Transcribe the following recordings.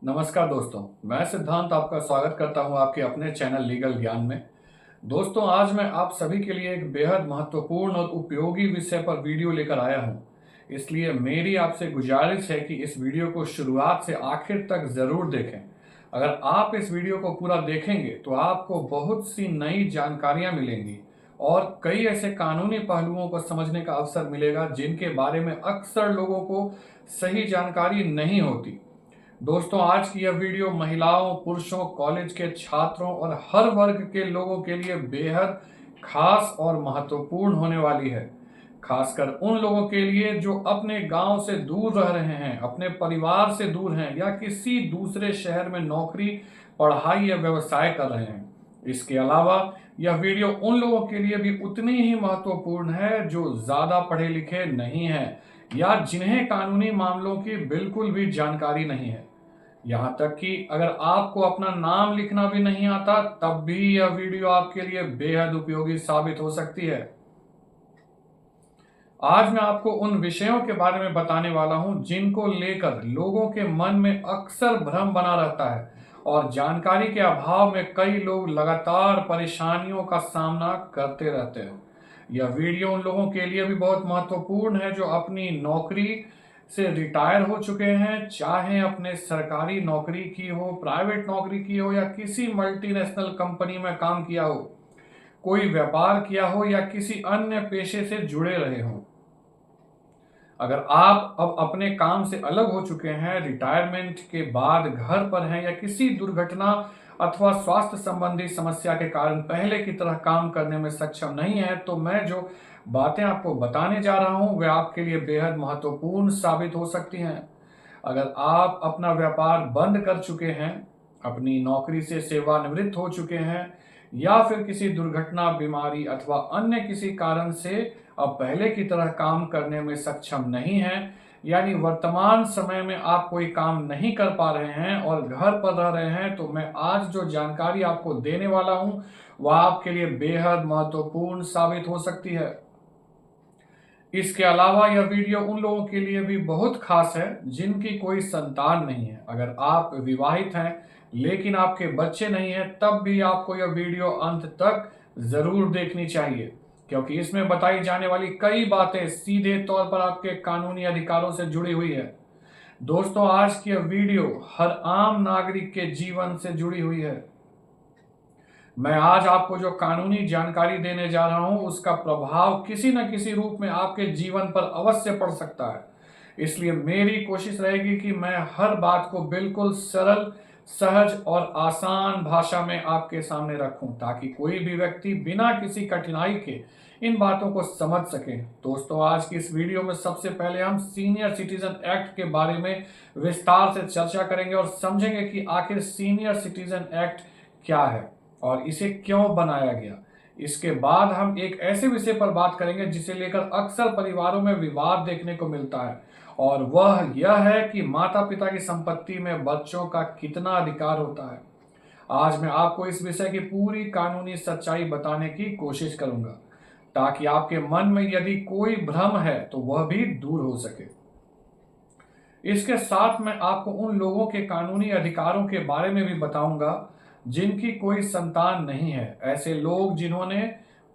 नमस्कार दोस्तों, मैं सिद्धांत आपका स्वागत करता हूं आपके अपने चैनल लीगल ज्ञान में। दोस्तों, आज मैं आप सभी के लिए एक बेहद महत्वपूर्ण और उपयोगी विषय पर वीडियो लेकर आया हूं। इसलिए मेरी आपसे गुजारिश है कि इस वीडियो को शुरुआत से आखिर तक ज़रूर देखें। अगर आप इस वीडियो को पूरा देखेंगे तो आपको बहुत सी नई जानकारियां मिलेंगी और कई ऐसे कानूनी पहलुओं को समझने का अवसर मिलेगा जिनके बारे में अक्सर लोगों को सही जानकारी नहीं होती। दोस्तों, आज की यह वीडियो महिलाओं, पुरुषों, कॉलेज के छात्रों और हर वर्ग के लोगों के लिए बेहद खास और महत्वपूर्ण होने वाली है। खासकर उन लोगों के लिए जो अपने गांव से दूर रह रहे हैं, अपने परिवार से दूर हैं या किसी दूसरे शहर में नौकरी, पढ़ाई या व्यवसाय कर रहे हैं। इसके अलावा यह वीडियो उन लोगों के लिए भी उतनी ही महत्वपूर्ण है जो ज्यादा पढ़े लिखे नहीं हैं या जिन्हें कानूनी मामलों की बिल्कुल भी जानकारी नहीं है। यहाँ तक कि अगर आपको अपना नाम लिखना भी नहीं आता तब भी यह वीडियो आपके लिए बेहद उपयोगी साबित हो सकती है। आज मैं आपको उन विषयों के बारे में बताने वाला हूं जिनको लेकर लोगों के मन में अक्सर भ्रम बना रहता है और जानकारी के अभाव में कई लोग लगातार परेशानियों का सामना करते रहते हैं। यह वीडियो उन लोगों के लिए भी बहुत महत्वपूर्ण है जो अपनी नौकरी से रिटायर हो चुके हैं, चाहे अपने सरकारी नौकरी की हो, प्राइवेट नौकरी की हो या किसी मल्टीनेशनल कंपनी में काम किया हो, कोई व्यापार किया हो या किसी अन्य पेशे से जुड़े रहे हो। अगर आप अब अपने काम से अलग हो चुके हैं, रिटायरमेंट के बाद घर पर हैं या किसी दुर्घटना अथवा स्वास्थ्य संबंधी समस्या के कारण पहले की तरह काम करने में सक्षम नहीं है, तो मैं जो बातें आपको बताने जा रहा हूं वे आपके लिए बेहद महत्वपूर्ण साबित हो सकती हैं। अगर आप अपना व्यापार बंद कर चुके हैं, अपनी नौकरी से सेवानिवृत्त हो चुके हैं या फिर किसी दुर्घटना, बीमारी अथवा अन्य किसी कारण से अब पहले की तरह काम करने में सक्षम नहीं हैं, यानी वर्तमान समय में आप कोई काम नहीं कर पा रहे हैं और घर पर रह रहे हैं, तो मैं आज जो जानकारी आपको देने वाला हूं वह आपके लिए बेहद महत्वपूर्ण साबित हो सकती है। इसके अलावा यह वीडियो उन लोगों के लिए भी बहुत खास है जिनकी कोई संतान नहीं है। अगर आप विवाहित हैं लेकिन आपके बच्चे नहीं हैं, तब भी आपको यह वीडियो अंत तक जरूर देखनी चाहिए, क्योंकि इसमें बताई जाने वाली कई बातें सीधे तौर पर आपके कानूनी अधिकारों से जुड़ी हुई है। दोस्तों, आज की यह वीडियो हर आम नागरिक के जीवन से जुड़ी हुई है। मैं आज आपको जो कानूनी जानकारी देने जा रहा हूं उसका प्रभाव किसी न किसी रूप में आपके जीवन पर अवश्य पड़ सकता है। इसलिए मेरी कोशिश रहेगी कि मैं हर बात को बिल्कुल सरल, सहज और आसान भाषा में आपके सामने रखूं ताकि कोई भी व्यक्ति बिना किसी कठिनाई के इन बातों को समझ सके। दोस्तों, आज की इस वीडियो में सबसे पहले हम सीनियर सिटीजन एक्ट के बारे में विस्तार से चर्चा करेंगे और समझेंगे कि आखिर सीनियर सिटीजन एक्ट क्या है और इसे क्यों बनाया गया। इसके बाद हम एक ऐसे विषय पर बात करेंगे जिसे लेकर अक्सर परिवारों में विवाद देखने को मिलता है, और वह यह है कि माता पिता की संपत्ति में बच्चों का कितना अधिकार होता है। आज मैं आपको इस विषय की पूरी कानूनी सच्चाई बताने की कोशिश करूंगा ताकि आपके मन में यदि कोई भ्रम है तो वह भी दूर हो सके। इसके साथ मैं आपको उन लोगों के कानूनी अधिकारों के बारे में भी बताऊंगा जिनकी कोई संतान नहीं है। ऐसे लोग जिन्होंने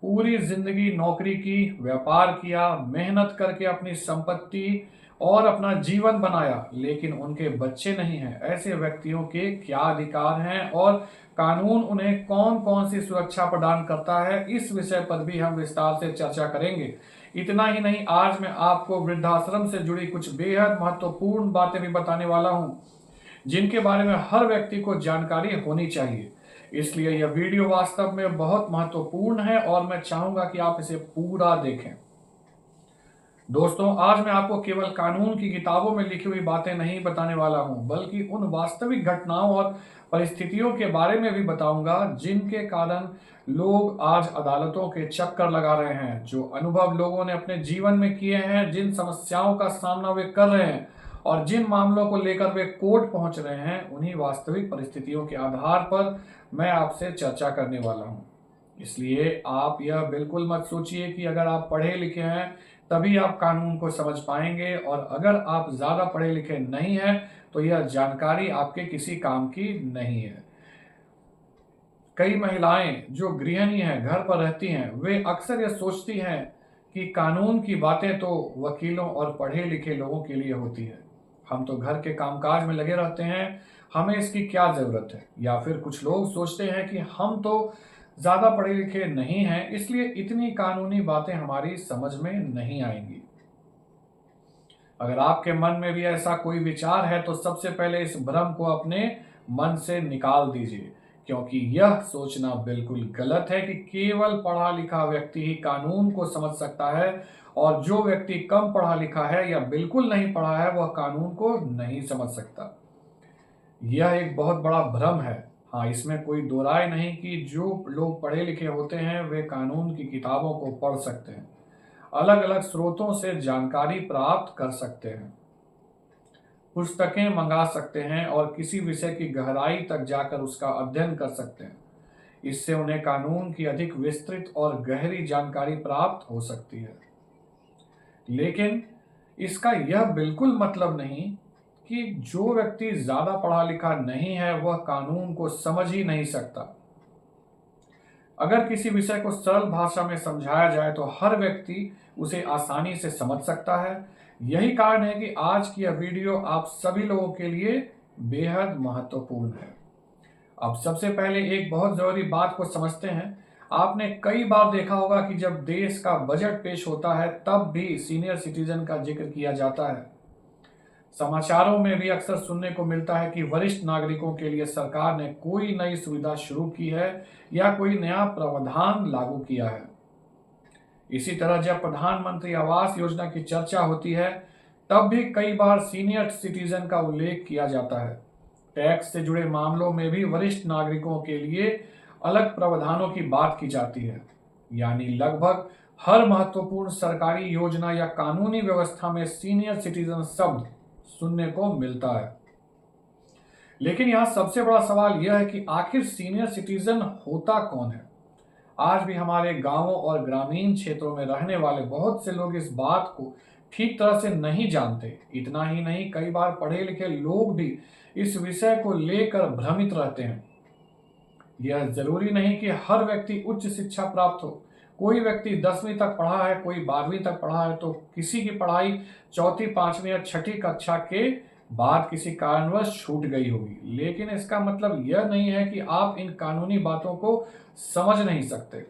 पूरी जिंदगी नौकरी की, व्यापार किया, मेहनत करके अपनी संपत्ति और अपना जीवन बनाया, लेकिन उनके बच्चे नहीं हैं। ऐसे व्यक्तियों के क्या अधिकार हैं और कानून उन्हें कौन कौन सी सुरक्षा प्रदान करता है, इस विषय पर भी हम विस्तार से चर्चा करेंगे। इतना ही नहीं, आज मैं आपको वृद्धाश्रम से जुड़ी कुछ बेहद महत्वपूर्ण बातें भी बताने वाला हूं जिनके बारे में हर व्यक्ति को जानकारी होनी चाहिए। इसलिए यह वीडियो वास्तव में बहुत महत्वपूर्ण है और मैं चाहूंगा कि आप इसे पूरा देखें। दोस्तों, आज मैं आपको केवल कानून की किताबों में लिखी हुई बातें नहीं बताने वाला हूं, बल्कि उन वास्तविक घटनाओं और परिस्थितियों के बारे में भी बताऊंगा जिनके कारण लोग आज अदालतों के चक्कर लगा रहे हैं। जो अनुभव लोगों ने अपने जीवन में किए हैं, जिन समस्याओं का सामना वे कर रहे हैं और जिन मामलों को लेकर वे कोर्ट पहुंच रहे हैं, उन्हीं वास्तविक परिस्थितियों के आधार पर मैं आपसे चर्चा करने वाला हूं। इसलिए आप यह बिल्कुल मत सोचिए कि अगर आप पढ़े लिखे हैं तभी आप कानून को समझ पाएंगे, और अगर आप ज्यादा पढ़े लिखे नहीं हैं तो यह जानकारी आपके किसी काम की नहीं है। कई महिलाएं जो गृहिणी हैं, घर पर रहती हैं, वे अक्सर यह सोचती हैं कि कानून की बातें तो वकीलों और पढ़े लिखे लोगों के लिए होती है। हम तो घर के कामकाज में लगे रहते हैं, हमें इसकी क्या जरूरत है। या फिर कुछ लोग सोचते हैं कि हम तो ज्यादा पढ़े लिखे नहीं हैं, इसलिए इतनी कानूनी बातें हमारी समझ में नहीं आएंगी। अगर आपके मन में भी ऐसा कोई विचार है तो सबसे पहले इस भ्रम को अपने मन से निकाल दीजिए, क्योंकि यह सोचना बिल्कुल गलत है कि केवल पढ़ा लिखा व्यक्ति ही कानून को समझ सकता है और जो व्यक्ति कम पढ़ा लिखा है या बिल्कुल नहीं पढ़ा है वह कानून को नहीं समझ सकता। यह एक बहुत बड़ा भ्रम है। हाँ, इसमें कोई दो राय नहीं कि जो लोग पढ़े लिखे होते हैं वे कानून की किताबों को पढ़ सकते हैं, अलग अलग स्रोतों से जानकारी प्राप्त कर सकते हैं, पुस्तकें मंगा सकते हैं और किसी विषय की गहराई तक जाकर उसका अध्ययन कर सकते हैं। इससे उन्हें कानून की अधिक विस्तृत और गहरी जानकारी प्राप्त हो सकती है। लेकिन इसका यह बिल्कुल मतलब नहीं कि जो व्यक्ति ज्यादा पढ़ा लिखा नहीं है वह कानून को समझ ही नहीं सकता। अगर किसी विषय को सरल भाषा में समझाया जाए तो हर व्यक्ति उसे आसानी से समझ सकता है। यही कारण है कि आज की यह वीडियो आप सभी लोगों के लिए बेहद महत्वपूर्ण है। अब सबसे पहले एक बहुत जरूरी बात को समझते हैं। आपने कई बार देखा होगा कि जब देश का बजट पेश होता है तब भी सीनियर सिटीजन का जिक्र किया जाता है। समाचारों में भी अक्सर सुनने को मिलता है कि वरिष्ठ नागरिकों के लिए सरकार ने कोई नई सुविधा शुरू की है या कोई नया प्रावधान लागू किया है। इसी तरह जब प्रधानमंत्री आवास योजना की चर्चा होती है तब भी कई बार सीनियर सिटीजन का उल्लेख किया जाता है। टैक्स से जुड़े मामलों में भी वरिष्ठ नागरिकों के लिए अलग प्रावधानों की बात की जाती है। यानी लगभग हर महत्वपूर्ण सरकारी योजना या कानूनी व्यवस्था में सीनियर सिटीजन शब्द सुनने को मिलता है। लेकिन यहाँ सबसे बड़ा सवाल यह है कि आखिर सीनियर सिटीजन होता कौन है। आज भी हमारे गांवों और ग्रामीण क्षेत्रों में रहने वाले बहुत से लोग इस बात को ठीक तरह से नहीं जानते। इतना ही नहीं, कई बार पढ़े लिखे लोग भी इस विषय को लेकर भ्रमित रहते हैं। यह जरूरी नहीं कि हर व्यक्ति उच्च शिक्षा प्राप्त हो। कोई व्यक्ति 10वीं तक पढ़ा है, कोई 12वीं तक पढ़ा है, तो किसी की पढ़ाई 4वीं, 5वीं या 6ठी कक्षा के बाद किसी कारणवश छूट गई होगी। लेकिन इसका मतलब यह नहीं है कि आप इन कानूनी बातों को समझ नहीं सकते।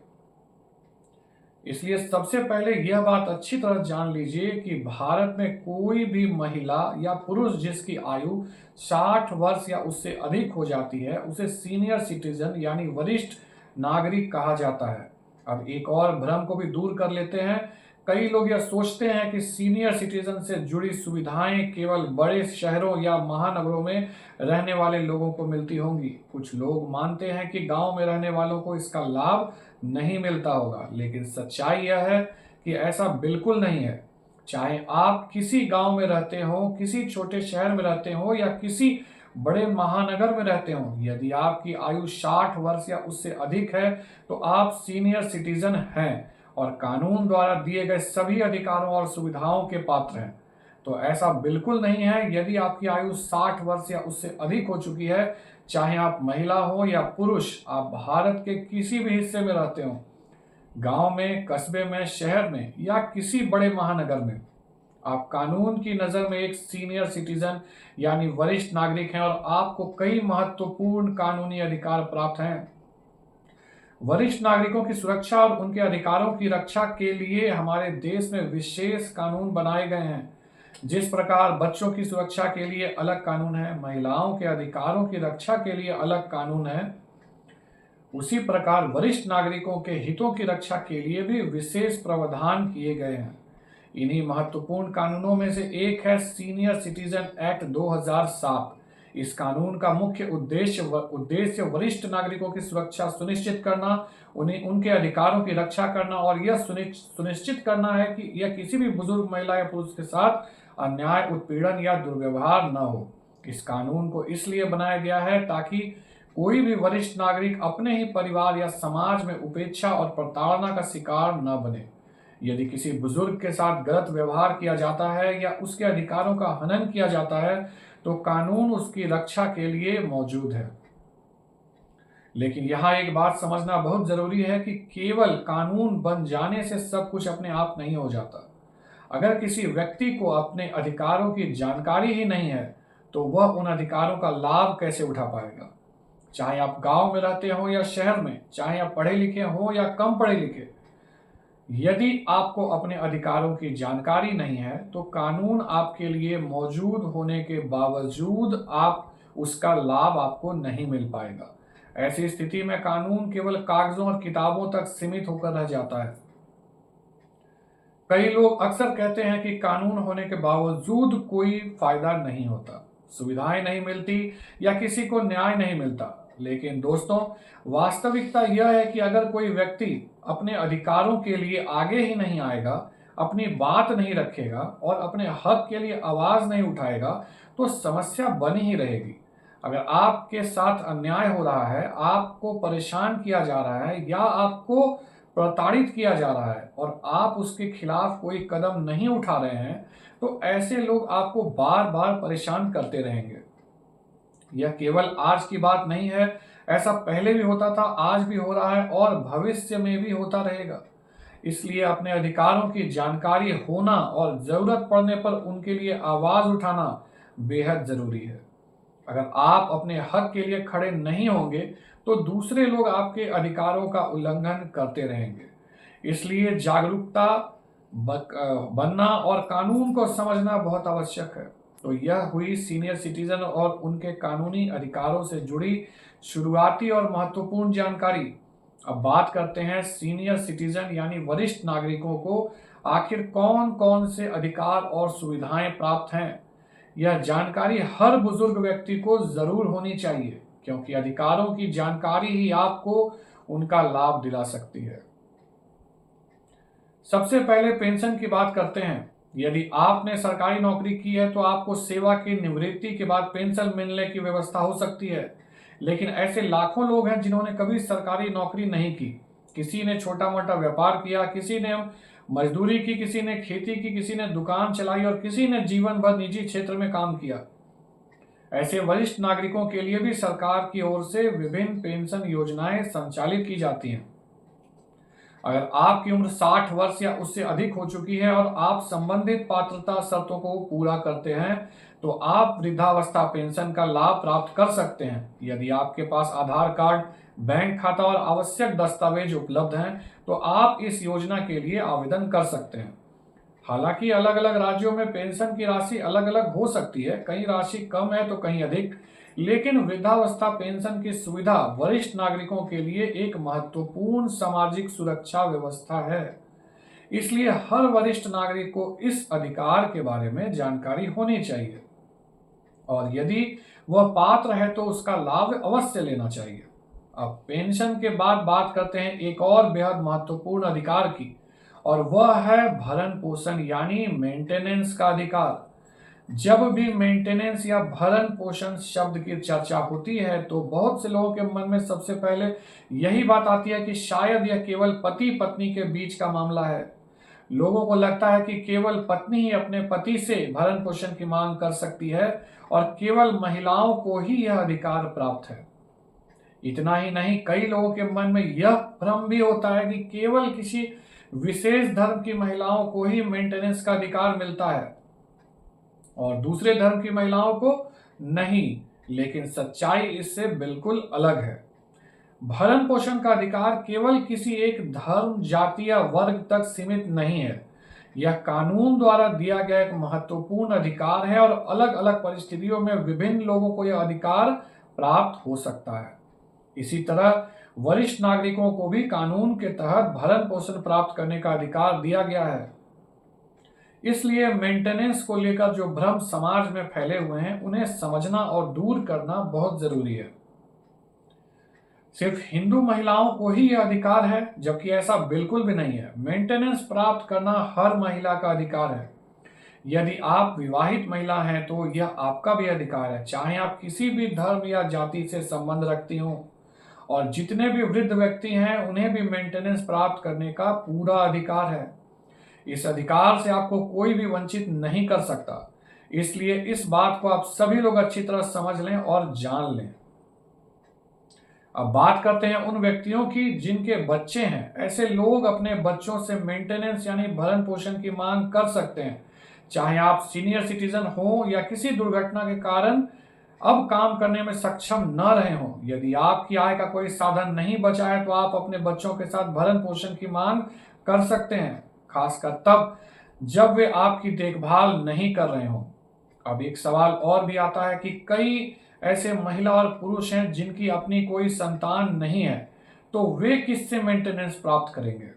इसलिए सबसे पहले यह बात अच्छी तरह जान लीजिए कि भारत में कोई भी महिला या पुरुष जिसकी आयु 60 वर्ष या उससे अधिक हो जाती है उसे सीनियर सिटीजन यानी वरिष्ठ नागरिक कहा जाता है। अब एक और भ्रम को भी दूर कर लेते हैं। कई लोग यह सोचते हैं कि सीनियर सिटीजन से जुड़ी सुविधाएं केवल बड़े शहरों या महानगरों में रहने वाले लोगों को मिलती होंगी। कुछ लोग मानते हैं कि गांव में रहने वालों को इसका लाभ नहीं मिलता होगा, लेकिन सच्चाई यह है कि ऐसा बिल्कुल नहीं है। चाहे आप किसी गांव में रहते हो, किसी छोटे शहर में रहते हो या किसी बड़े महानगर में रहते हो, यदि आपकी आयु 60 वर्ष या उससे अधिक है तो आप सीनियर सिटीजन हैं और कानून द्वारा दिए गए सभी अधिकारों और सुविधाओं के पात्र हैं। तो ऐसा बिल्कुल नहीं है। यदि आपकी आयु 60 वर्ष या उससे अधिक हो चुकी है, चाहे आप महिला हो या पुरुष, आप भारत के किसी भी हिस्से में रहते हो, गांव में, कस्बे में, शहर में या किसी बड़े महानगर में, आप कानून की नजर में एक सीनियर सिटीजन यानी वरिष्ठ नागरिक हैं और आपको कई महत्वपूर्ण कानूनी अधिकार प्राप्त हैं। वरिष्ठ नागरिकों की सुरक्षा और उनके अधिकारों की रक्षा के लिए हमारे देश में विशेष कानून बनाए गए हैं। जिस प्रकार बच्चों की सुरक्षा के लिए अलग कानून है, महिलाओं के अधिकारों की रक्षा के लिए अलग कानून है, उसी प्रकार वरिष्ठ नागरिकों के हितों की रक्षा के लिए भी विशेष प्रावधान किए गए हैं। इन्हीं महत्वपूर्ण कानूनों में से एक है सीनियर सिटीजन एक्ट 2007। इस कानून का मुख्य उद्देश्य वरिष्ठ नागरिकों की सुरक्षा सुनिश्चित करना, उन्हें उनके अधिकारों की रक्षा करना और यह सुनिश्चित करना है कि यह किसी भी बुजुर्ग महिला या पुरुष के साथ अन्याय, उत्पीड़न या दुर्व्यवहार न हो। इस कानून को इसलिए बनाया गया है ताकि कोई भी वरिष्ठ नागरिक अपने ही परिवार या समाज में उपेक्षा और प्रताड़ना का शिकार न बने। यदि किसी बुजुर्ग के साथ गलत व्यवहार किया जाता है या उसके अधिकारों का हनन किया जाता है तो कानून उसकी रक्षा के लिए मौजूद है। लेकिन यहाँ एक बात समझना बहुत जरूरी है कि केवल कानून बन जाने से सब कुछ अपने आप नहीं हो जाता। अगर किसी व्यक्ति को अपने अधिकारों की जानकारी ही नहीं है तो वह उन अधिकारों का लाभ कैसे उठा पाएगा। चाहे आप गांव में रहते हो या शहर में, चाहे आप पढ़े लिखे हो या कम पढ़े लिखे, यदि आपको अपने अधिकारों की जानकारी नहीं है तो कानून आपके लिए मौजूद होने के बावजूद आप उसका लाभ आपको नहीं मिल पाएगा। ऐसी स्थिति में कानून केवल कागजों और किताबों तक सीमित होकर रह जाता है। कई लोग अक्सर कहते हैं कि कानून होने के बावजूद कोई फायदा नहीं होता, सुविधाएं नहीं मिलती या किसी को न्याय नहीं मिलता। लेकिन दोस्तों, वास्तविकता यह है कि अगर कोई व्यक्ति अपने अधिकारों के लिए आगे ही नहीं आएगा, अपनी बात नहीं रखेगा और अपने हक के लिए आवाज नहीं उठाएगा तो समस्या बनी ही रहेगी। अगर आपके साथ अन्याय हो रहा है, आपको परेशान किया जा रहा है या आपको प्रताड़ित किया जा रहा है और आप उसके खिलाफ कोई कदम नहीं उठा रहे हैं, तो ऐसे लोग आपको बार बार परेशान करते रहेंगे। यह केवल आज की बात नहीं है, ऐसा पहले भी होता था, आज भी हो रहा है और भविष्य में भी होता रहेगा। इसलिए अपने अधिकारों की जानकारी होना और जरूरत पड़ने पर उनके लिए आवाज उठाना बेहद जरूरी है। अगर आप अपने हक के लिए खड़े नहीं होंगे तो दूसरे लोग आपके अधिकारों का उल्लंघन करते रहेंगे। इसलिए जागरूकता बनना और कानून को समझना बहुत आवश्यक है। तो यह हुई सीनियर सिटीजन और उनके कानूनी अधिकारों से जुड़ी शुरुआती और महत्वपूर्ण जानकारी। अब बात करते हैं सीनियर सिटीजन यानी वरिष्ठ नागरिकों को आखिर कौन कौन से अधिकार और सुविधाएं प्राप्त हैं। यह जानकारी हर बुजुर्ग व्यक्ति को जरूर होनी चाहिए, क्योंकि अधिकारों की जानकारी ही आपको उनका लाभ दिला सकती है। सबसे पहले पेंशन की बात करते हैं। यदि आपने सरकारी नौकरी की है तो आपको सेवा की निवृत्ति के बाद पेंशन मिलने की व्यवस्था हो सकती है। लेकिन ऐसे लाखों लोग हैं जिन्होंने कभी सरकारी नौकरी नहीं की। किसी ने छोटा मोटा व्यापार किया, किसी ने मजदूरी की, किसी ने खेती की, किसी ने दुकान चलाई और किसी ने जीवन भर निजी क्षेत्र में काम किया। ऐसे वरिष्ठ नागरिकों के लिए भी सरकार की ओर से विभिन्न पेंशन योजनाएं संचालित की जाती हैं। अगर आपकी उम्र 60 वर्ष या उससे अधिक हो चुकी है और आप संबंधित पात्रता शर्तों को पूरा करते हैं तो आप वृद्धावस्था पेंशन का लाभ प्राप्त कर सकते हैं। यदि आपके पास आधार कार्ड, बैंक खाता और आवश्यक दस्तावेज उपलब्ध हैं तो आप इस योजना के लिए आवेदन कर सकते हैं। हालांकि अलग अलग राज्यों में पेंशन की राशि अलग अलग हो सकती है, कहीं राशि कम है तो कहीं अधिक, लेकिन वृद्धावस्था पेंशन की सुविधा वरिष्ठ नागरिकों के लिए एक महत्वपूर्ण सामाजिक सुरक्षा व्यवस्था है। इसलिए हर वरिष्ठ नागरिक को इस अधिकार के बारे में जानकारी होनी चाहिए और यदि वह पात्र है तो उसका लाभ अवश्य लेना चाहिए। अब पेंशन के बाद बात करते हैं एक और बेहद महत्वपूर्ण अधिकार की, और वह है भरण पोषण यानी मेंटेनेंस का अधिकार। जब भी मेंटेनेंस या भरण पोषण शब्द की चर्चा होती है तो बहुत से लोगों के मन में सबसे पहले यही बात आती है कि शायद यह केवल पति पत्नी के बीच का मामला है। लोगों को लगता है कि केवल पत्नी ही अपने पति से भरण पोषण की मांग कर सकती है और केवल महिलाओं को ही यह अधिकार प्राप्त है। इतना ही नहीं, कई लोगों के मन में यह भ्रम भी होता है कि केवल किसी विशेष धर्म की महिलाओं को ही मेंटेनेंस का अधिकार मिलता है और दूसरे धर्म की महिलाओं को नहीं। लेकिन सच्चाई इससे बिल्कुल अलग है। भरण पोषण का अधिकार केवल किसी एक धर्म, जाति या वर्ग तक सीमित नहीं है। यह कानून द्वारा दिया गया एक महत्वपूर्ण अधिकार है और अलग अलग परिस्थितियों में विभिन्न लोगों को यह अधिकार प्राप्त हो सकता है। इसी तरह वरिष्ठ नागरिकों को भी कानून के तहत भरण पोषण प्राप्त करने का अधिकार दिया गया है। इसलिए मेंटेनेंस को लेकर जो भ्रम समाज में फैले हुए हैं उन्हें समझना और दूर करना बहुत जरूरी है। सिर्फ हिंदू महिलाओं को ही यह अधिकार है, जबकि ऐसा बिल्कुल भी नहीं है। मेंटेनेंस प्राप्त करना हर महिला का अधिकार है। यदि आप विवाहित महिला हैं तो यह आपका भी अधिकार है, चाहे आप किसी भी धर्म या जाति से संबंध रखती हो। और जितने भी वृद्ध व्यक्ति हैं उन्हें भी मेंटेनेंस प्राप्त करने का पूरा अधिकार है। इस अधिकार से आपको कोई भी वंचित नहीं कर सकता। इसलिए इस बात को आप सभी लोग अच्छी तरह समझ लें और जान लें। अब बात करते हैं उन व्यक्तियों की जिनके बच्चे हैं। ऐसे लोग अपने बच्चों से मेंटेनेंस यानी भरण पोषण की मांग कर सकते हैं, चाहे आप सीनियर सिटीजन हो या किसी दुर्घटना के कारण अब काम करने में सक्षम न रहे हो। यदि आपकी आय का कोई साधन नहीं बचा है तो आप अपने बच्चों के साथ भरण पोषण की मांग कर सकते हैं, खासकर तब जब वे आपकी देखभाल नहीं कर रहे हो। अब एक सवाल और भी आता है कि कई ऐसे महिला और पुरुष हैं जिनकी अपनी कोई संतान नहीं है, तो वे किससे मेंटेनेंस प्राप्त करेंगे।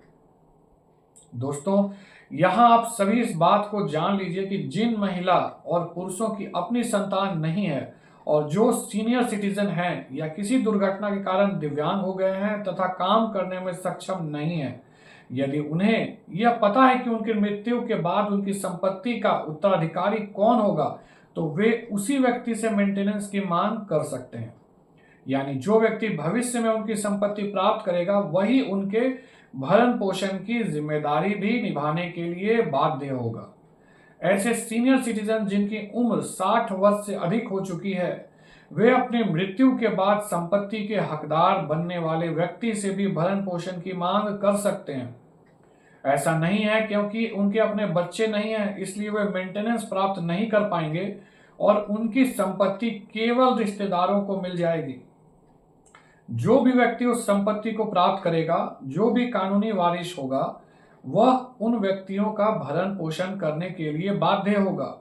दोस्तों, यहां आप सभी इस बात को जान लीजिए कि जिन महिला और पुरुषों की अपनी संतान नहीं है और जो सीनियर सिटीजन हैं या किसी दुर्घटना के कारण दिव्यांग हो गए हैं तथा काम करने में सक्षम नहीं है, यदि उन्हें यह पता है कि उनकी मृत्यु के बाद उनकी संपत्ति का उत्तराधिकारी कौन होगा, तो वे उसी व्यक्ति से मेंटेनेंस की मांग कर सकते हैं। यानी जो व्यक्ति भविष्य में उनकी संपत्ति प्राप्त करेगा वही उनके भरण पोषण की जिम्मेदारी भी निभाने के लिए बाध्य होगा। ऐसे सीनियर सिटीजन जिनकी उम्र 60 वर्ष से अधिक हो चुकी है, वे अपनी मृत्यु के बाद संपत्ति के हकदार बनने वाले व्यक्ति से भी भरण पोषण की मांग कर सकते हैं। ऐसा नहीं है क्योंकि उनके अपने बच्चे नहीं हैं इसलिए वे मेंटेनेंस प्राप्त नहीं कर पाएंगे और उनकी संपत्ति केवल रिश्तेदारों को मिल जाएगी। जो भी व्यक्ति उस संपत्ति को प्राप्त करेगा, जो भी कानूनी वारिस होगा, वह उन व्यक्तियों का भरण पोषण करने के लिए बाध्य होगा।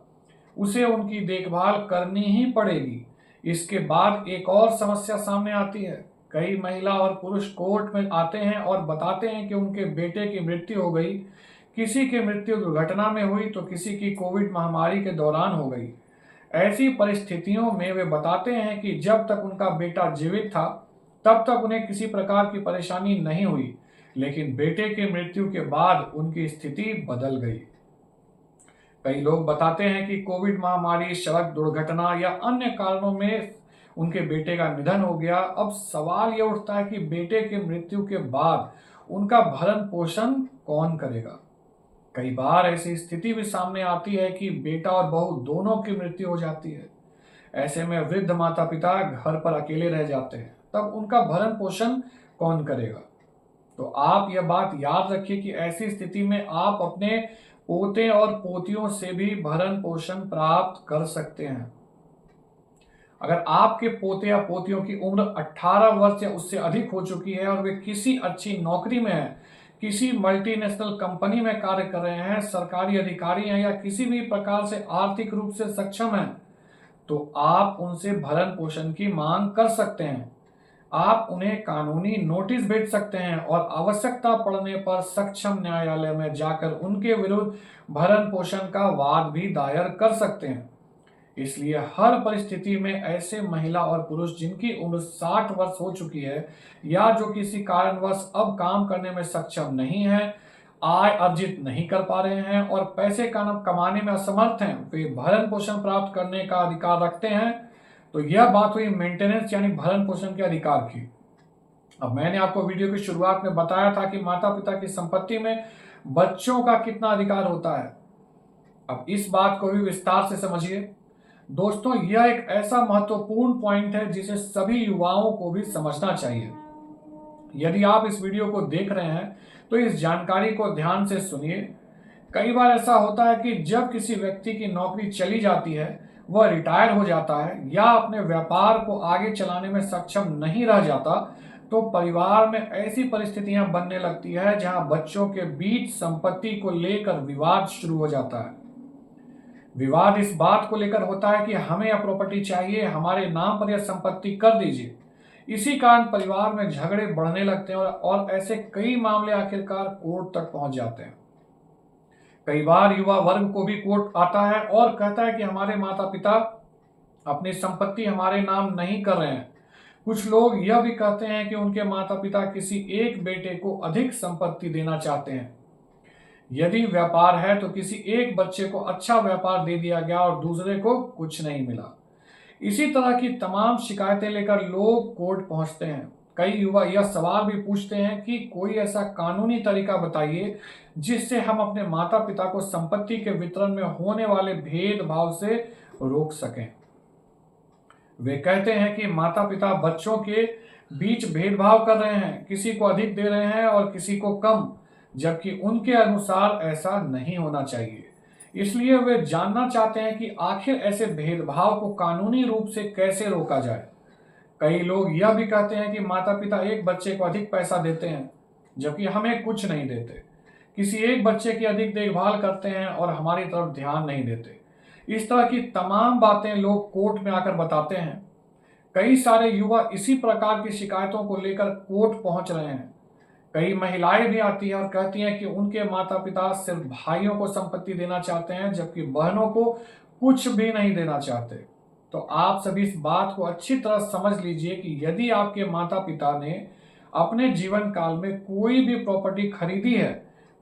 उसे उनकी देखभाल करनी ही पड़ेगी। इसके बाद एक और समस्या सामने आती है। कई महिला और पुरुष कोर्ट में आते हैं और बताते हैं कि उनके बेटे की मृत्यु हो गई। किसी की मृत्यु दुर्घटना में हुई तो किसी की कोविड महामारी के दौरान हो गई। ऐसी परिस्थितियों में वे बताते हैं कि जब तक उनका बेटा जीवित था तब तक उन्हें किसी प्रकार की परेशानी नहीं हुई, लेकिन बेटे की मृत्यु के बाद उनकी स्थिति बदल गई। कई लोग बताते हैं कि कोविड महामारी, सड़क दुर्घटना या अन्य कारणों में उनके बेटे का निधन हो गया। अब सवाल यह उठता है कि बेटे की मृत्यु के बाद उनका भरण पोषण कौन करेगा। कई बार ऐसी स्थिति भी सामने आती है कि बेटा और बहू दोनों की मृत्यु हो जाती है। ऐसे में वृद्ध माता पिता घर पर अकेले रह जाते हैं, तब उनका भरण पोषण कौन करेगा। तो आप यह बात याद रखिए कि ऐसी स्थिति में आप अपने पोते और पोतियों से भी भरण पोषण प्राप्त कर सकते हैं। अगर आपके पोते या पोतियों की उम्र 18 वर्ष या उससे अधिक हो चुकी है और वे किसी अच्छी नौकरी में हैं, किसी मल्टीनेशनल कंपनी में कार्य कर रहे हैं, सरकारी अधिकारी हैं या किसी भी प्रकार से आर्थिक रूप से सक्षम हैं, तो आप उनसे भरण पोषण की मांग कर सकते हैं। आप उन्हें कानूनी नोटिस भेज सकते हैं और आवश्यकता पड़ने पर सक्षम न्यायालय में जाकर उनके विरुद्ध भरण पोषण का वाद भी दायर कर सकते हैं। इसलिए हर परिस्थिति में ऐसे महिला और पुरुष जिनकी उम्र 60 वर्ष हो चुकी है या जो किसी कारणवश अब काम करने में सक्षम नहीं है, आय अर्जित नहीं कर पा रहे हैं और पैसे कमाने में असमर्थ हैं, वे भरण पोषण प्राप्त करने का अधिकार रखते हैं। तो यह बात हुई मेंटेनेंस यानी भरण पोषण के अधिकार की। अब मैंने आपको वीडियो की शुरुआत में बताया था कि माता पिता की संपत्ति में बच्चों का कितना अधिकार होता है। अब इस बात को भी विस्तार से समझिए। दोस्तों, यह एक ऐसा महत्वपूर्ण पॉइंट है जिसे सभी युवाओं को भी समझना चाहिए। यदि आप इस वीडियो को देख रहे हैं तो इस जानकारी को ध्यान से सुनिए। कई बार ऐसा होता है कि जब किसी व्यक्ति की नौकरी चली जाती है, वह रिटायर हो जाता है या अपने व्यापार को आगे चलाने में सक्षम नहीं रह जाता, तो परिवार में ऐसी परिस्थितियां बनने लगती है जहां बच्चों के बीच संपत्ति को लेकर विवाद शुरू हो जाता है। विवाद इस बात को लेकर होता है कि हमें यह प्रॉपर्टी चाहिए, हमारे नाम पर यह संपत्ति कर दीजिए। इसी कारण परिवार में झगड़े बढ़ने लगते हैं और ऐसे कई मामले आखिरकार कोर्ट तक पहुंच जाते हैं। कई बार युवा वर्ग को भी कोर्ट आता है और कहता है कि हमारे माता पिता अपनी संपत्ति हमारे नाम नहीं कर रहे हैं। कुछ लोग यह भी कहते हैं कि उनके माता पिता किसी एक बेटे को अधिक संपत्ति देना चाहते हैं। यदि व्यापार है तो किसी एक बच्चे को अच्छा व्यापार दे दिया गया और दूसरे को कुछ नहीं मिला। इसी तरह की तमाम शिकायतें लेकर लोग कोर्ट पहुंचते हैं। कई युवा यह सवाल भी पूछते हैं कि कोई ऐसा कानूनी तरीका बताइए जिससे हम अपने माता पिता को संपत्ति के वितरण में होने वाले भेदभाव से रोक सकें। वे कहते हैं कि माता पिता बच्चों के बीच भेदभाव कर रहे हैं, किसी को अधिक दे रहे हैं और किसी को कम, जबकि उनके अनुसार ऐसा नहीं होना चाहिए। इसलिए वे जानना चाहते हैं कि आखिर ऐसे भेदभाव को कानूनी रूप से कैसे रोका जाए। कई लोग यह भी कहते हैं कि माता पिता एक बच्चे को अधिक पैसा देते हैं जबकि हमें कुछ नहीं देते, किसी एक बच्चे की अधिक देखभाल करते हैं और हमारी तरफ ध्यान नहीं देते। इस तरह की तमाम बातें लोग कोर्ट में आकर बताते हैं। कई सारे युवा इसी प्रकार की शिकायतों को लेकर कोर्ट पहुंच रहे हैं। कई महिलाएं भी आती हैं और कहती हैं कि उनके माता पिता सिर्फ भाइयों को संपत्ति देना चाहते हैं जबकि बहनों को कुछ भी नहीं देना चाहते। तो आप सभी इस बात को अच्छी तरह समझ लीजिए कि यदि आपके माता पिता ने अपने जीवन काल में कोई भी प्रॉपर्टी खरीदी है,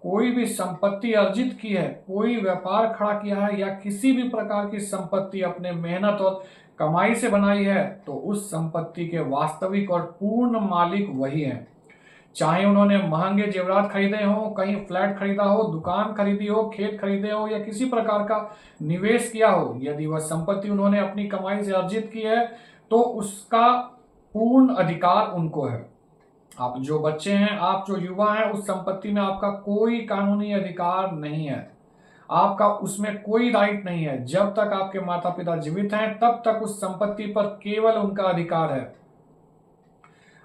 कोई भी संपत्ति अर्जित की है, कोई व्यापार खड़ा किया है या किसी भी प्रकार की संपत्ति अपने मेहनत और कमाई से बनाई है, तो उस संपत्ति के वास्तविक और पूर्ण मालिक वही हैं। चाहे उन्होंने महंगे जेवरात खरीदे हो, कहीं फ्लैट खरीदा हो, दुकान खरीदी हो, खेत खरीदे हो या किसी प्रकार का निवेश किया हो, यदि वह संपत्ति उन्होंने अपनी कमाई से अर्जित की है तो उसका पूर्ण अधिकार उनको है। आप जो बच्चे हैं, आप जो युवा हैं, उस संपत्ति में आपका कोई कानूनी अधिकार नहीं है, आपका उसमें कोई राइट नहीं है। जब तक आपके माता पिता जीवित हैं तब तक उस संपत्ति पर केवल उनका अधिकार है।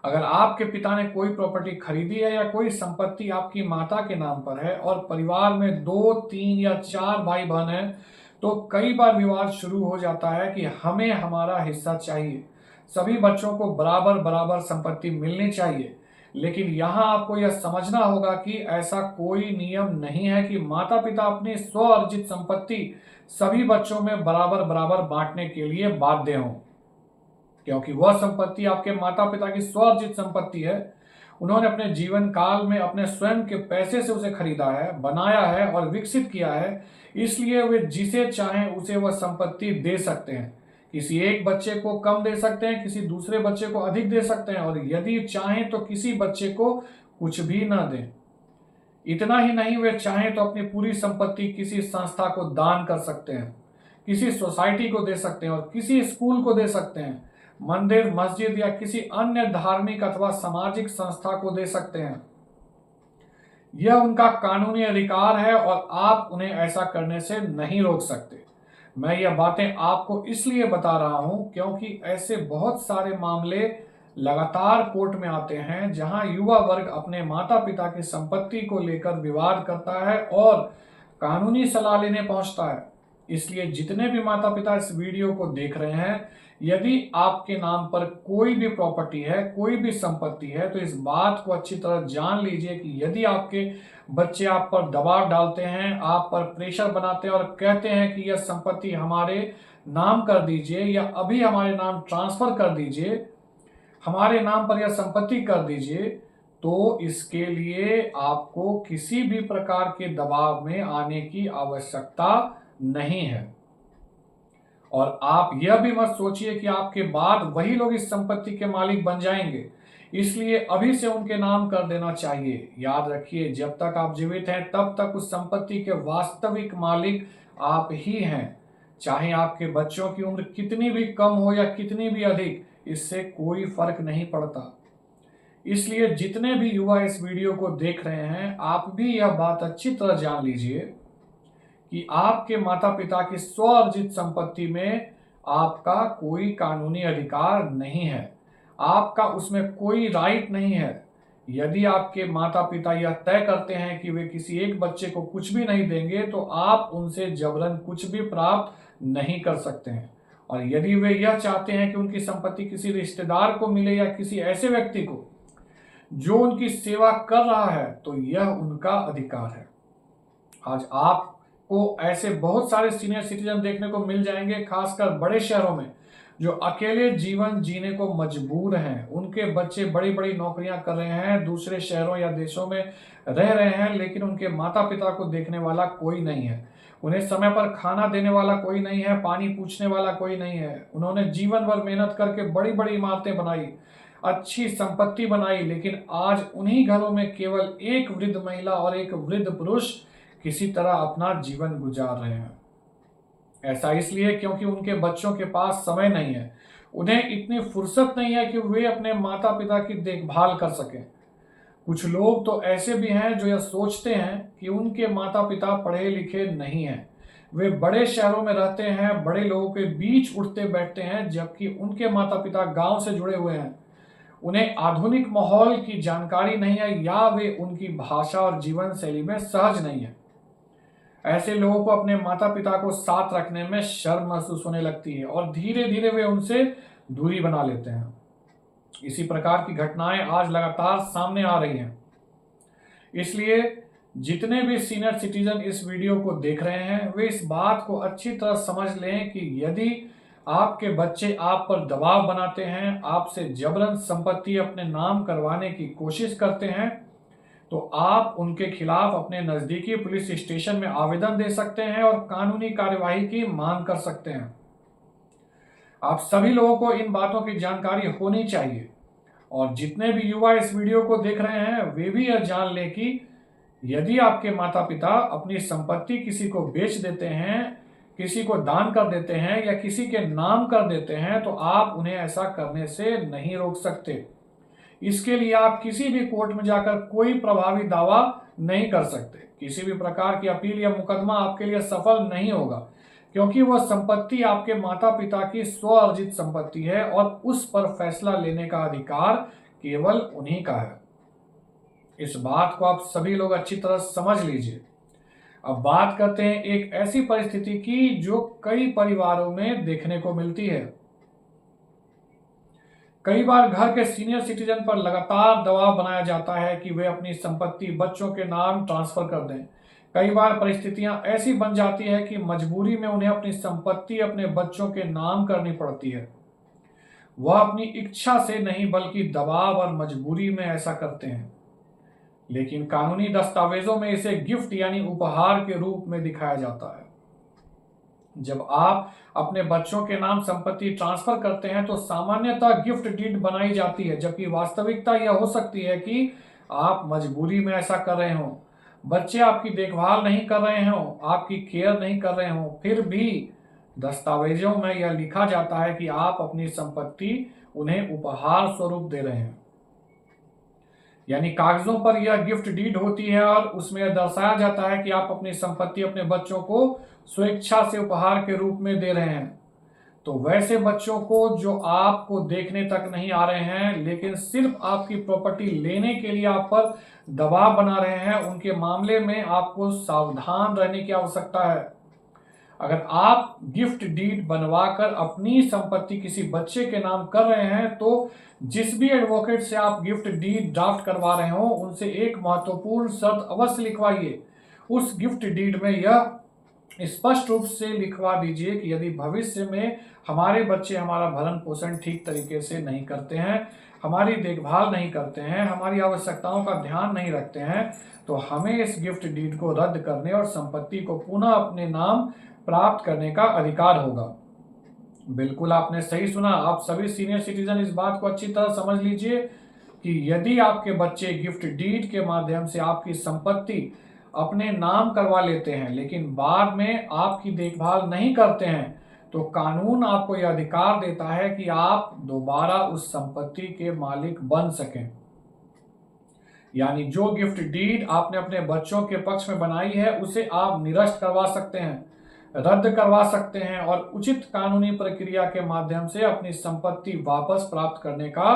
अगर आपके पिता ने कोई प्रॉपर्टी खरीदी है या कोई संपत्ति आपकी माता के नाम पर है और परिवार में 2, 3 या 4 भाई बहन हैं, तो कई बार विवाद शुरू हो जाता है कि हमें हमारा हिस्सा चाहिए, सभी बच्चों को बराबर बराबर संपत्ति मिलनी चाहिए। लेकिन यहाँ आपको यह समझना होगा कि ऐसा कोई नियम नहीं है कि माता पिता अपनी स्व अर्जित संपत्ति सभी बच्चों में बराबर बराबर बांटने के लिए बाध्य हों, क्योंकि वह संपत्ति आपके माता पिता की स्व अर्जित संपत्ति है। उन्होंने अपने जीवन काल में अपने स्वयं के पैसे से उसे खरीदा है, बनाया है और विकसित किया है, इसलिए वे जिसे चाहें उसे वह संपत्ति दे सकते हैं। किसी एक बच्चे को कम दे सकते हैं, किसी दूसरे बच्चे को अधिक दे सकते हैं और यदि चाहें तो किसी बच्चे को कुछ भी न दें। इतना ही नहीं, वे चाहें तो अपनी पूरी संपत्ति किसी संस्था को दान कर सकते हैं, किसी सोसाइटी को दे सकते हैं और किसी स्कूल को दे सकते हैं, मंदिर, मस्जिद या किसी अन्य धार्मिक अथवा सामाजिक संस्था को दे सकते हैं। यह उनका कानूनी अधिकार है और आप उन्हें ऐसा करने से नहीं रोक सकते। मैं यह बातें आपको इसलिए बता रहा हूं क्योंकि ऐसे बहुत सारे मामले लगातार कोर्ट में आते हैं जहां युवा वर्ग अपने माता पिता की संपत्ति को लेकर विवाद करता है और कानूनी सलाह लेने पहुंचता है। इसलिए जितने भी माता पिता इस वीडियो को देख रहे हैं, यदि आपके नाम पर कोई भी प्रॉपर्टी है, कोई भी संपत्ति है, तो इस बात को अच्छी तरह जान लीजिए कि यदि आपके बच्चे आप पर दबाव डालते हैं, आप पर प्रेशर बनाते हैं और कहते हैं कि यह संपत्ति हमारे नाम कर दीजिए या अभी हमारे नाम ट्रांसफर कर दीजिए, हमारे नाम पर यह संपत्ति कर दीजिए, तो इसके लिए आपको किसी भी प्रकार के दबाव में आने की आवश्यकता नहीं है। और आप यह भी मत सोचिए कि आपके बाद वही लोग इस संपत्ति के मालिक बन जाएंगे, इसलिए अभी से उनके नाम कर देना चाहिए। याद रखिए, जब तक आप जीवित हैं तब तक उस संपत्ति के वास्तविक मालिक आप ही हैं। चाहे आपके बच्चों की उम्र कितनी भी कम हो या कितनी भी अधिक, इससे कोई फर्क नहीं पड़ता। इसलिए जितने भी युवा इस वीडियो को देख रहे हैं, आप भी यह बात अच्छी तरह जान लीजिए कि आपके माता पिता की स्व अर्जित संपत्ति में आपका कोई कानूनी अधिकार नहीं है, आपका उसमें कोई राइट नहीं है। यदि आपके माता पिता यह तय करते हैं कि वे किसी एक बच्चे को कुछ भी नहीं देंगे, तो आप उनसे जबरन कुछ भी प्राप्त नहीं कर सकते हैं। और यदि वे यह चाहते हैं कि उनकी संपत्ति किसी रिश्तेदार को मिले या किसी ऐसे व्यक्ति को जो उनकी सेवा कर रहा है, तो यह उनका अधिकार है। आज आपको ऐसे बहुत सारे सीनियर सिटीजन देखने को मिल जाएंगे, खासकर बड़े शहरों में, जो अकेले जीवन जीने को मजबूर हैं। उनके बच्चे बड़ी बड़ी नौकरियां कर रहे हैं, दूसरे शहरों या देशों में रह रहे हैं, लेकिन उनके माता पिता को देखने वाला कोई नहीं है। उन्हें समय पर खाना देने वाला कोई नहीं है, पानी पूछने वाला कोई नहीं है। उन्होंने जीवन भर मेहनत करके बड़ी बड़ी इमारतें बनाई, अच्छी संपत्ति बनाई, लेकिन आज उन्हीं घरों में केवल एक वृद्ध महिला और एक वृद्ध पुरुष किसी तरह अपना जीवन गुजार रहे हैं। ऐसा इसलिए क्योंकि उनके बच्चों के पास समय नहीं है, उन्हें इतनी फुर्सत नहीं है कि वे अपने माता पिता की देखभाल कर सकें। कुछ लोग तो ऐसे भी हैं जो यह सोचते हैं कि उनके माता पिता पढ़े लिखे नहीं हैं, वे बड़े शहरों में रहते हैं, बड़े लोगों के बीच उठते बैठते हैं, जबकि उनके माता पिता गांव से जुड़े हुए हैं। उन्हें आधुनिक माहौल की जानकारी नहीं है या वे उनकी भाषा और जीवन शैली में सहज नहीं है। ऐसे लोगों को अपने माता पिता को साथ रखने में शर्म महसूस होने लगती है और धीरे धीरे वे उनसे दूरी बना लेते हैं। इसी प्रकार की घटनाएं आज लगातार सामने आ रही हैं। इसलिए जितने भी सीनियर सिटीजन इस वीडियो को देख रहे हैं, वे इस बात को अच्छी तरह समझ लें कि यदि आपके बच्चे आप पर दबाव बनाते हैं, आपसे जबरन संपत्ति अपने नाम करवाने की कोशिश करते हैं, तो आप उनके खिलाफ अपने नजदीकी पुलिस स्टेशन में आवेदन दे सकते हैं और कानूनी कार्यवाही की मांग कर सकते हैं। आप सभी लोगों को इन बातों की जानकारी होनी चाहिए और जितने भी युवा इस वीडियो को देख रहे हैं, वे भी यह जान लें कि यदि आपके माता पिता अपनी संपत्ति किसी को बेच देते हैं, किसी को दान कर देते हैं या किसी के नाम कर देते हैं, तो आप उन्हें ऐसा करने से नहीं रोक सकते। इसके लिए आप किसी भी कोर्ट में जाकर कोई प्रभावी दावा नहीं कर सकते। किसी भी प्रकार की अपील या मुकदमा आपके लिए सफल नहीं होगा, क्योंकि वह संपत्ति आपके माता पिता की स्व अर्जित संपत्ति है और उस पर फैसला लेने का अधिकार केवल उन्हीं का है। इस बात को आप सभी लोग अच्छी तरह समझ लीजिए। अब बात करते हैं एक ऐसी परिस्थिति की जो कई परिवारों में देखने को मिलती है। कई बार घर के सीनियर सिटीजन पर लगातार दबाव बनाया जाता है कि वे अपनी संपत्ति बच्चों के नाम ट्रांसफर कर दें। कई बार परिस्थितियां ऐसी बन जाती है कि मजबूरी में उन्हें अपनी संपत्ति अपने बच्चों के नाम करनी पड़ती है। वह अपनी इच्छा से नहीं बल्कि दबाव और मजबूरी में ऐसा करते हैं, लेकिन कानूनी दस्तावेजों में इसे गिफ्ट यानी उपहार के रूप में दिखाया जाता है। जब आप अपने बच्चों के नाम संपत्ति ट्रांसफर करते हैं तो सामान्यतः गिफ्ट डीड बनाई जाती है, जबकि वास्तविकता यह हो सकती है कि आप मजबूरी में ऐसा कर रहे हो। बच्चे आपकी देखभाल नहीं कर रहे हो, आपकी केयर नहीं कर रहे हो, फिर भी दस्तावेजों में यह लिखा जाता है कि आप अपनी संपत्ति उन्हें उपहार स्वरूप दे रहे हैं। यानी कागजों पर यह गिफ्ट डीड होती है और उसमें यह दर्शाया जाता है कि आप अपनी संपत्ति अपने बच्चों को स्वेच्छा से उपहार के रूप में दे रहे हैं। तो वैसे बच्चों को जो आपको देखने तक नहीं आ रहे हैं, लेकिन सिर्फ आपकी प्रॉपर्टी लेने के लिए आप पर दबाव बना रहे हैं, उनके मामले में आपको सावधान रहने की आवश्यकता है। अगर आप गिफ्ट डीड बनवाकर अपनी संपत्ति किसी बच्चे के नाम कर रहे हैं, तो जिस भी एडवोकेट से आप गिफ्ट डीड ड्राफ्ट करवा रहे हो, उनसे एक महत्वपूर्ण शर्त अवश्य लिखवाइए। उस गिफ्ट डीड में यह स्पष्ट रूप से लिखवा दीजिए कि यदि भविष्य में हमारे बच्चे हमारा भरण पोषण ठीक तरीके से नहीं करते हैं, हमारी देखभाल नहीं करते हैं, हमारी आवश्यकताओं का ध्यान नहीं रखते हैं, तो हमें इस गिफ्ट डीड को रद्द करने और संपत्ति को पुनः अपने नाम प्राप्त करने का अधिकार होगा। बिल्कुल आपने सही सुना। आप सभी सीनियर सिटीजन इस बात को अच्छी तरह समझ लीजिए कि यदि आपके बच्चे गिफ्ट डीड के माध्यम से आपकी संपत्ति अपने नाम करवा लेते हैं, लेकिन बाद में आपकी देखभाल नहीं करते हैं, तो कानून आपको यह अधिकार देता है कि आप दोबारा उस संपत्ति के मालिक बन सकें। यानी जो गिफ्ट डीड आपने अपने बच्चों के पक्ष में बनाई है, उसे आप निरस्त करवा सकते हैं, रद्द करवा सकते हैं और उचित कानूनी प्रक्रिया के माध्यम से अपनी संपत्ति वापस प्राप्त करने का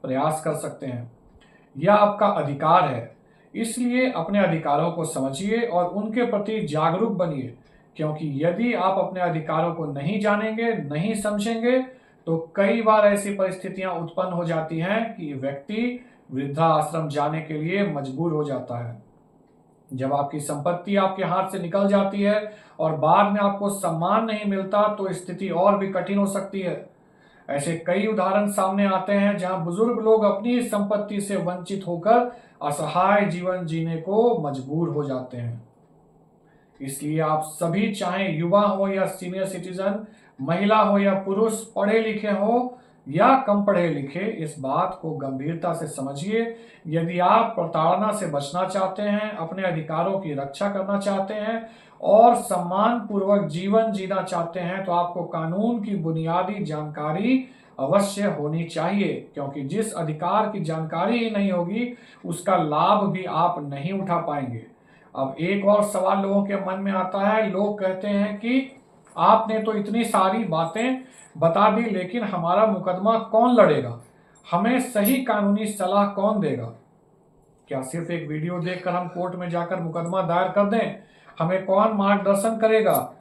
प्रयास कर सकते हैं। यह आपका अधिकार है, इसलिए अपने अधिकारों को समझिए और उनके प्रति जागरूक बनिए, क्योंकि यदि आप अपने अधिकारों को नहीं जानेंगे, नहीं समझेंगे, तो कई बार ऐसी परिस्थितियां उत्पन्न हो जाती हैं कि व्यक्ति वृद्धाश्रम जाने के लिए मजबूर हो जाता है। जब आपकी संपत्ति आपके हाथ से निकल जाती है और बाद में आपको सम्मान नहीं मिलता, तो स्थिति और भी कठिन हो सकती है। ऐसे कई उदाहरण सामने आते हैं जहां बुजुर्ग लोग अपनी संपत्ति से वंचित होकर असहाय जीवन जीने को मजबूर हो जाते हैं। इसलिए आप सभी, चाहे युवा हो या सीनियर सिटीजन, महिला हो या पुरुष, पढ़े लिखे हो या कम पढ़े लिखे, इस बात को गंभीरता से समझिए। यदि आप प्रताड़ना से बचना चाहते हैं, अपने अधिकारों की रक्षा करना चाहते हैं और सम्मान पूर्वक जीवन जीना चाहते हैं, तो आपको कानून की बुनियादी जानकारी अवश्य होनी चाहिए, क्योंकि जिस अधिकार की जानकारी ही नहीं होगी उसका लाभ भी आप नहीं उठा पाएंगे। अब एक और सवाल लोगों के मन में आता है। लोग कहते हैं कि आपने तो इतनी सारी बातें बता दी, लेकिन हमारा मुकदमा कौन लड़ेगा, हमें सही कानूनी सलाह कौन देगा? क्या सिर्फ एक वीडियो देखकर हम कोर्ट में जाकर मुकदमा दायर कर दें? हमें कौन मार्गदर्शन करेगा?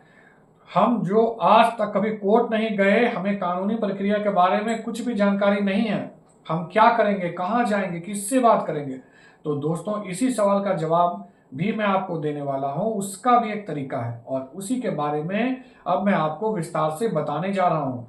हम जो आज तक कभी कोर्ट नहीं गए, हमें कानूनी प्रक्रिया के बारे में कुछ भी जानकारी नहीं है, हम क्या करेंगे, कहाँ जाएंगे, किससे बात करेंगे? तो दोस्तों, इसी सवाल का जवाब भी मैं आपको देने वाला हूं। उसका भी एक तरीका है और उसी के बारे में अब मैं आपको विस्तार से बताने जा रहा हूं।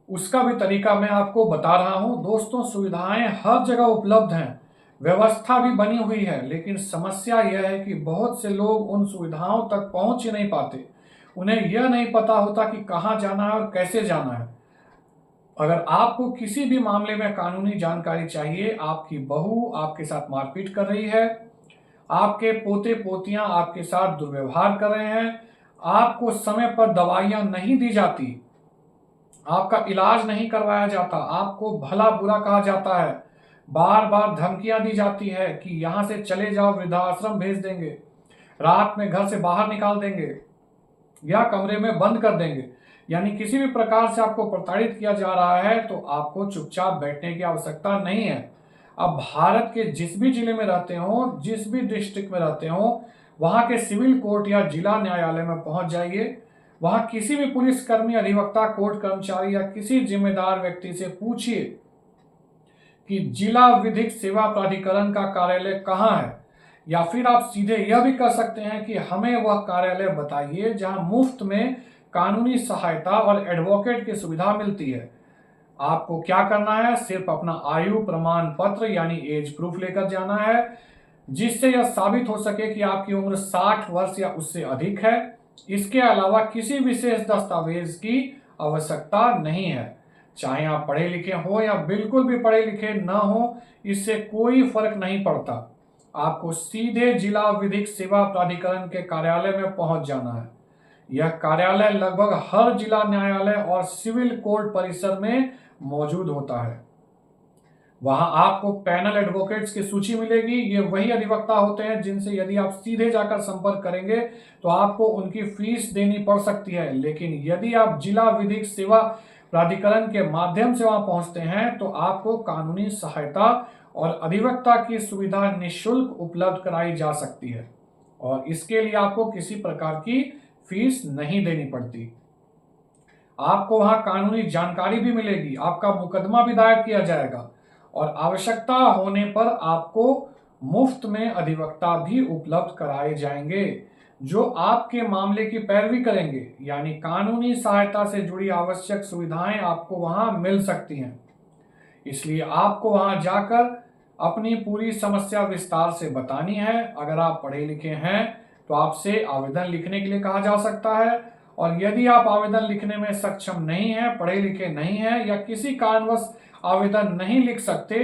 उसका भी तरीका मैं आपको बता रहा हूं। दोस्तों, सुविधाएं हर जगह उपलब्ध हैं, व्यवस्था भी बनी हुई है, लेकिन समस्या यह है कि बहुत से लोग उन सुविधाओं तक पहुंच ही नहीं पाते। उन्हें यह नहीं पता होता कि कहां जाना है और कैसे जाना है। अगर आपको किसी भी मामले में कानूनी जानकारी चाहिए, आपकी बहू आपके साथ मारपीट कर रही है, आपके पोते पोतियां आपके साथ दुर्व्यवहार कर रहे हैं, आपको समय पर दवाइयां नहीं दी जाती, आपका इलाज नहीं करवाया जाता, आपको भला बुरा कहा जाता है, बार बार धमकियां दी जाती है कि यहां से चले जाओ, वृद्धाश्रम भेज देंगे, रात में घर से बाहर निकाल देंगे या कमरे में बंद कर देंगे, यानी किसी भी प्रकार से आपको प्रताड़ित किया जा रहा है, तो आपको चुपचाप बैठने की आवश्यकता नहीं है। अब भारत के जिस भी जिले में रहते हो, जिस भी डिस्ट्रिक्ट में रहते हो, वहां के सिविल कोर्ट या जिला न्यायालय में पहुंच जाइए। वहां किसी भी पुलिसकर्मी, अधिवक्ता, कोर्ट कर्मचारी या किसी जिम्मेदार व्यक्ति से पूछिए कि जिला विधिक सेवा प्राधिकरण का कार्यालय कहाँ है, या फिर आप सीधे यह भी कर सकते हैं कि हमें वह कार्यालय बताइए जहां मुफ्त में कानूनी सहायता और एडवोकेट की सुविधा मिलती है। आपको क्या करना है? सिर्फ अपना आयु प्रमाण पत्र यानी एज प्रूफ लेकर जाना है, जिससे यह साबित हो सके कि आपकी उम्र 60 वर्ष या उससे अधिक है। इसके अलावा किसी विशेष दस्तावेज की आवश्यकता नहीं है। चाहे आप पढ़े लिखे हो या बिल्कुल भी पढ़े लिखे न हो, इससे कोई फर्क नहीं पड़ता। आपको सीधे जिला विधिक सेवा प्राधिकरण के कार्यालय में पहुंच जाना है। यह कार्यालय लगभग हर जिला न्यायालय और सिविल कोर्ट परिसर में मौजूद होता है। वहां आपको पैनल एडवोकेट्स की सूची मिलेगी। ये वही अधिवक्ता होते हैं जिनसे यदि आप सीधे जाकर संपर्क करेंगे तो आपको उनकी फीस देनी पड़ सकती है, लेकिन यदि आप जिला विधिक सेवा प्राधिकरण के माध्यम से वहां पहुंचते हैं तो आपको कानूनी सहायता और अधिवक्ता की सुविधा निःशुल्क उपलब्ध कराई जा सकती है और इसके लिए आपको किसी प्रकार की फीस नहीं देनी पड़ती। आपको वहां कानूनी जानकारी भी मिलेगी, आपका मुकदमा भी दायर किया जाएगा और आवश्यकता होने पर आपको मुफ्त में अधिवक्ता भी उपलब्ध कराए जाएंगे जो आपके मामले की पैरवी करेंगे, यानी कानूनी सहायता से जुड़ी आवश्यक सुविधाएं आपको वहां मिल सकती हैं। इसलिए आपको वहां जाकर अपनी पूरी समस्या विस्तार से बतानी है। अगर आप पढ़े लिखे हैं तो आपसे आवेदन लिखने के लिए कहा जा सकता है, और यदि आप आवेदन लिखने में सक्षम नहीं हैं, पढ़े लिखे नहीं हैं या किसी कारणवश आवेदन नहीं लिख सकते,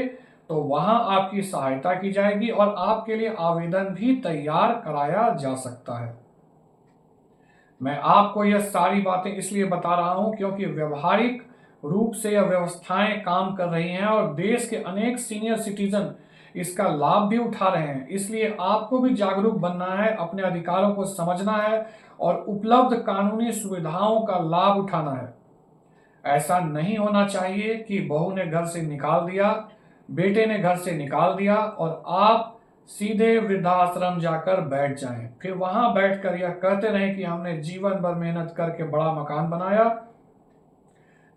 तो वहां आपकी सहायता की जाएगी और आपके लिए आवेदन भी तैयार कराया जा सकता है। मैं आपको यह सारी बातें इसलिए बता रहा हूं क्योंकि व्यवहारिक रूप से यह व्यवस्थाएं काम कर रही हैं और देश के अनेक सीनियर सिटीजन इसका लाभ भी उठा रहे हैं। इसलिए आपको भी जागरूक बनना है, अपने अधिकारों को समझना है और उपलब्ध कानूनी सुविधाओं का लाभ उठाना है। ऐसा नहीं होना चाहिए कि बहू ने घर से निकाल दिया, बेटे ने घर से निकाल दिया और आप सीधे वृद्धाश्रम जाकर बैठ जाएं, फिर वहां बैठकर यह कहते रहें कि हमने जीवन भर मेहनत करके बड़ा मकान बनाया,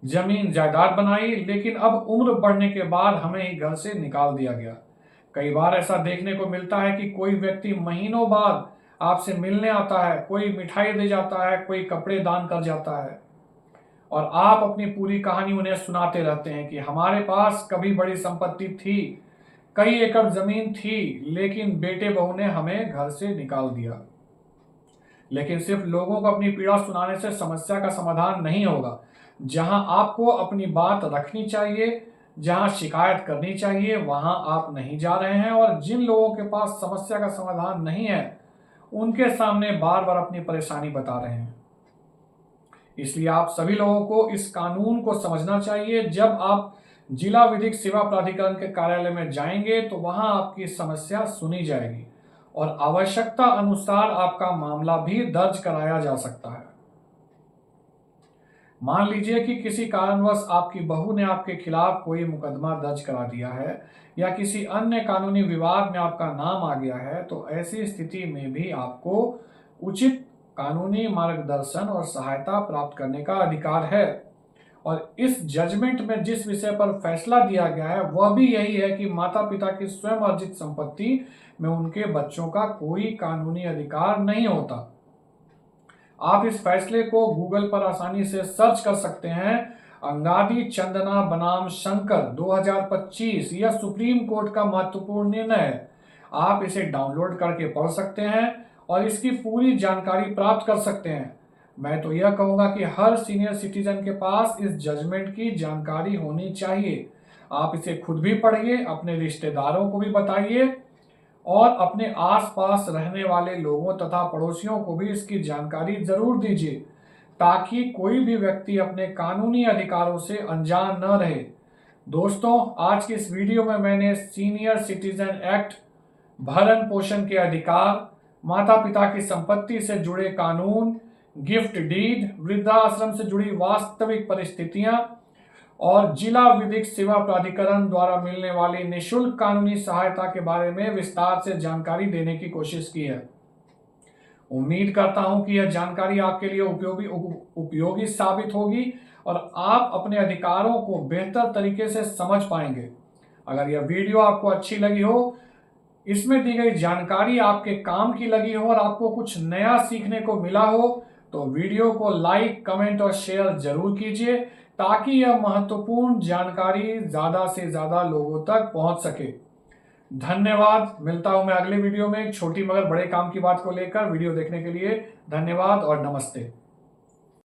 जमीन जायदाद बनाई, लेकिन अब उम्र बढ़ने के बाद हमें ही घर से निकाल दिया गया। कई बार ऐसा देखने को मिलता है कि कोई व्यक्ति महीनों बाद आपसे मिलने आता है, कोई मिठाई दे जाता है, कोई कपड़े दान कर जाता है और आप अपनी पूरी कहानी उन्हें सुनाते रहते हैं कि हमारे पास कभी बड़ी संपत्ति थी, कई एकड़ जमीन थी, लेकिन बेटे बहू ने हमें घर से निकाल दिया। लेकिन सिर्फ लोगों को अपनी पीड़ा सुनाने से समस्या का समाधान नहीं होगा। जहां आपको अपनी बात रखनी चाहिए, जहां शिकायत करनी चाहिए, वहां आप नहीं जा रहे हैं और जिन लोगों के पास समस्या का समाधान नहीं है उनके सामने बार बार अपनी परेशानी बता रहे हैं। इसलिए आप सभी लोगों को इस कानून को समझना चाहिए। जब आप जिला विधिक सेवा प्राधिकरण के कार्यालय में जाएंगे तो वहां आपकी समस्या सुनी जाएगी और आवश्यकता अनुसार आपका मामला भी दर्ज कराया जा सकता है। मान लीजिए कि किसी कारणवश आपकी बहू ने आपके खिलाफ कोई मुकदमा दर्ज करा दिया है या किसी अन्य कानूनी विवाद में आपका नाम आ गया है, तो ऐसी स्थिति में भी आपको उचित कानूनी मार्गदर्शन और सहायता प्राप्त करने का अधिकार है। और इस जजमेंट में जिस विषय पर फैसला दिया गया है वह भी यही है कि माता पिता की स्वयं अर्जित संपत्ति में उनके बच्चों का कोई कानूनी अधिकार नहीं होता। आप इस फैसले को गूगल पर आसानी से सर्च कर सकते हैं। अंगादी चंदना बनाम शंकर 2025 यह सुप्रीम कोर्ट का महत्वपूर्ण निर्णय है। आप इसे डाउनलोड करके पढ़ सकते हैं और इसकी पूरी जानकारी प्राप्त कर सकते हैं। मैं तो यह कहूंगा कि हर सीनियर सिटीजन के पास इस जजमेंट की जानकारी होनी चाहिए। आप इसे खुद भी पढ़िए, अपने रिश्तेदारों को भी बताइए और अपने आसपास रहने वाले लोगों तथा पड़ोसियों को भी इसकी जानकारी जरूर दीजिए ताकि कोई भी व्यक्ति अपने कानूनी अधिकारों से अनजान न रहे। दोस्तों, आज की इस वीडियो में मैंने सीनियर सिटीजन एक्ट, भरण पोषण के अधिकार, माता पिता की संपत्ति से जुड़े कानून, गिफ्ट डीड, वृद्धाश्रम से जुड़ी वास्तविक परिस्थितियां और जिला विधिक सेवा प्राधिकरण द्वारा मिलने वाली निःशुल्क कानूनी सहायता के बारे में विस्तार से जानकारी देने की कोशिश की है। उम्मीद करता हूं कि यह जानकारी आपके लिए उपयोगी साबित होगी और आप अपने अधिकारों को बेहतर तरीके से समझ पाएंगे। अगर यह वीडियो आपको अच्छी लगी हो, इसमें दी गई जानकारी आपके काम की लगी हो और आपको कुछ नया सीखने को मिला हो, तो वीडियो को लाइक, कमेंट और शेयर जरूर कीजिए ताकि यह महत्वपूर्ण जानकारी ज्यादा से ज्यादा लोगों तक पहुंच सके। धन्यवाद। मिलता हूं मैं अगले वीडियो में एक छोटी मगर बड़े काम की बात को लेकर। वीडियो देखने के लिए धन्यवाद और नमस्ते।